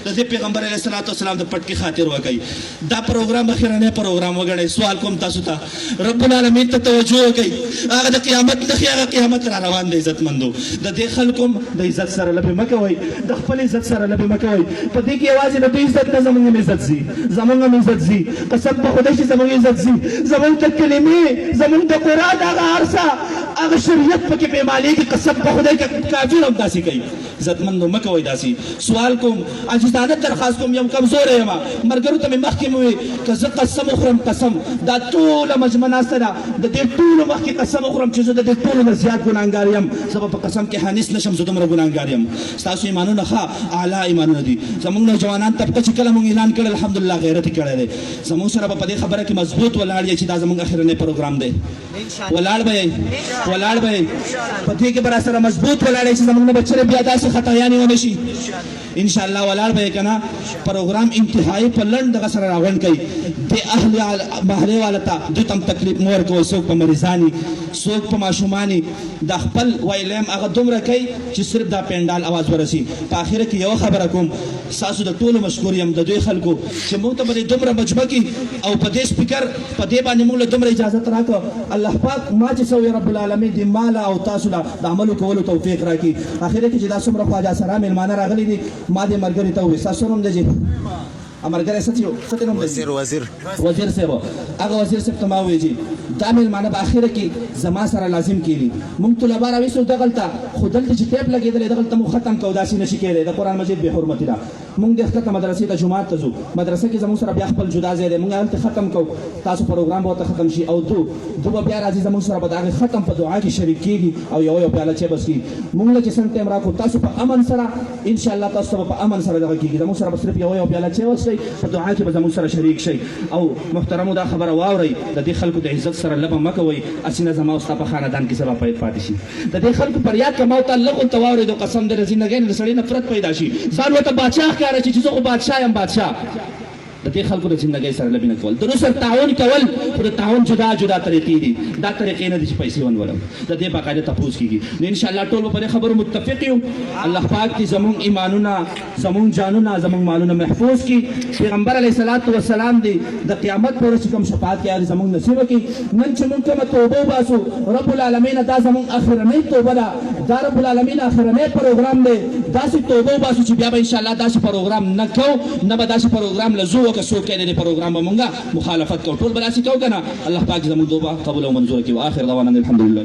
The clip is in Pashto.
د دې پیغمبر علیه الصلاۃ والسلام د پټ کې خاطر وکړي. دا پروګرام اخرنه پروګرام وګڼئ. سوال کوم تاسو ته رب العالمین ته توجه وکړئ. هغه د قیامت نښې هغه قیامت را روان دی. عزتمندو د دې خلکو د عزت سره لبې مه کوئ، د خپل عزت سره لبې مه کوئ. په دې کې یوازې د دوی عزت نه زموږ هم عزت ځي، زموږ هم عزت ځي. قسم په خدای چې زموږ عزت ځي. زموږ د کلمې، زموږ د قرآن هغه هر څه هغه شریعت پکې پیمالېږي. قسم په خدای که کافر هم داسې کوي. عزتمندو مه کوئ داسې. سوال کوم، عاجزانه درخواست کوم، یم کمزوری یم. ملګرو ته مې مخکې مې وویل که زه قسم وخورم، قسم دا ټوله مجمع ناسته ده، د دې ټولو مخکې قسم وخورم چې زه د دې ټولو نه زیات ګناهګار یم. زه به په قسم کې حانس نشم، زه دومره ګناهګار یم. ستاسو ایمانونه ښه اعلی ایمانونه دي. زموږ نوجوانان طبقه چې کله موږ اعلان کړی الحمدلله غیرت یې کړی دی. زموږ سره به په دې خبره کې مضبوط ولاړ یې چې دا زموږ اخرنی پروګرام دی. ولاړ به یې په دې کې به راسره مضبوط ولاړ یې چې زموږ نه به چېرې بیا داسې خطایانې ونه شي. انشاءالله ولاړ به یې که نه. پروګرام انتهایي په لنډ دغه سره راغونډ کوي. د محلې والا ته دوی ته هم تکلیف مه ورکوئ. څوک په مریضاني، څوک په ماشوماني. د خپل ویلیم هغه دومره کوي چې صرف دا پینډال اواز ورسي. په آخره کې یوه خبره کوم، ستاسو د ټولو مشکور یم د دوی خلکو چې موږ ته به دې دومره مجمع کي او په دې سپیکر په دې باندې موږ له دومره اجازت راکړه. الله پاک ما چې څه رب العالمین دې ما له او تاسو له د عملو کولو توفیق راکړي. آخره کې چې دا څومره خواجه سره مېلمانه راغلي دي، ما دې ملګري ته وویل ستاسو نوم دی جي ملګری څه نوم دی؟ وزیر صاحب. هغه وزیر صاحب ته ما وویل چې دا مېلمانه په آخره کې زما سره لازم کېږي. موږ طلبا راویستو دغلته، خو دلته چې ټیپ لګېدلی دغلته موږ ختم کوو، داسې نشي کېدی. د قرآن مجید بې حرمتي ده. موږ د ښکته مدرسې ته جومات ته ځو، مدرسه کې زموږ سره بیا خپل جدا ځای دی، موږ هلته ختم کوو. تاسو پروګرام به ورته ختم شي او دو به بیا راځي زموږ سره به د هغې ختم په دعا کې شریک کېږي او یو پیاله چای بس کېږي. موږ له چې سم ټایم راکړو تاسو په امن سره انشاءالله تاسو ته به په امن سره دغه کېږي. زموږ سره به صرف یو پیاله چای وڅښئ، په دعا کې به زموږ سره شریک شئ. او محترمو دا خبره واورئ، د دې خلکو د عزت سره لبه مه کوئ. اسې نه زما او ستا په خاندان کې څه به پاتې شي. د دې خلکو فریاد که ما ورته لږ ورته واورېدو، قسم د زندګۍ نه د سړي نفرت پیدا شي. ځان ورته بادشاه ښکاره چې زه خو بادشاه یم. بادشاه د دې خلکو د زندګۍ سره لبې نه کول، د سره تعاون کول، خو د تعاون جدا جدا طریقې دي. دا طریقې نه دي چې پیسې ونولم. د دې باقاعده تپوس کېږي. نو انشاءالله ټول به په دې خبرو متفق یو. الله پاک دې زموږ ایمانونه، زموږ جانونه، زموږ مالونه محفوظ کړي. پیغمبر علیه الصلاۃ والسلام دې د قیامت په ورځ چې کوم شفاعت کوي زموږ نصیب کړي. نن چې موږ کومه توبه وباسو، رب العالمین دا زموږ اخرنۍ توبه ده. دا رب العالمین اخرنۍ پروګرام دی. داسې توبه وباسو چې بیا به انشاءالله داسې پروګرام نه کوو، نه به داسې پروګرام له زو که څوک کوي د پروګرام به مونږه مخالفت کوو. ټول به داسې کوو که نه. الله پاک زموږ توبه قبول او منظوره کړي. واخر دعوانا الحمدلله.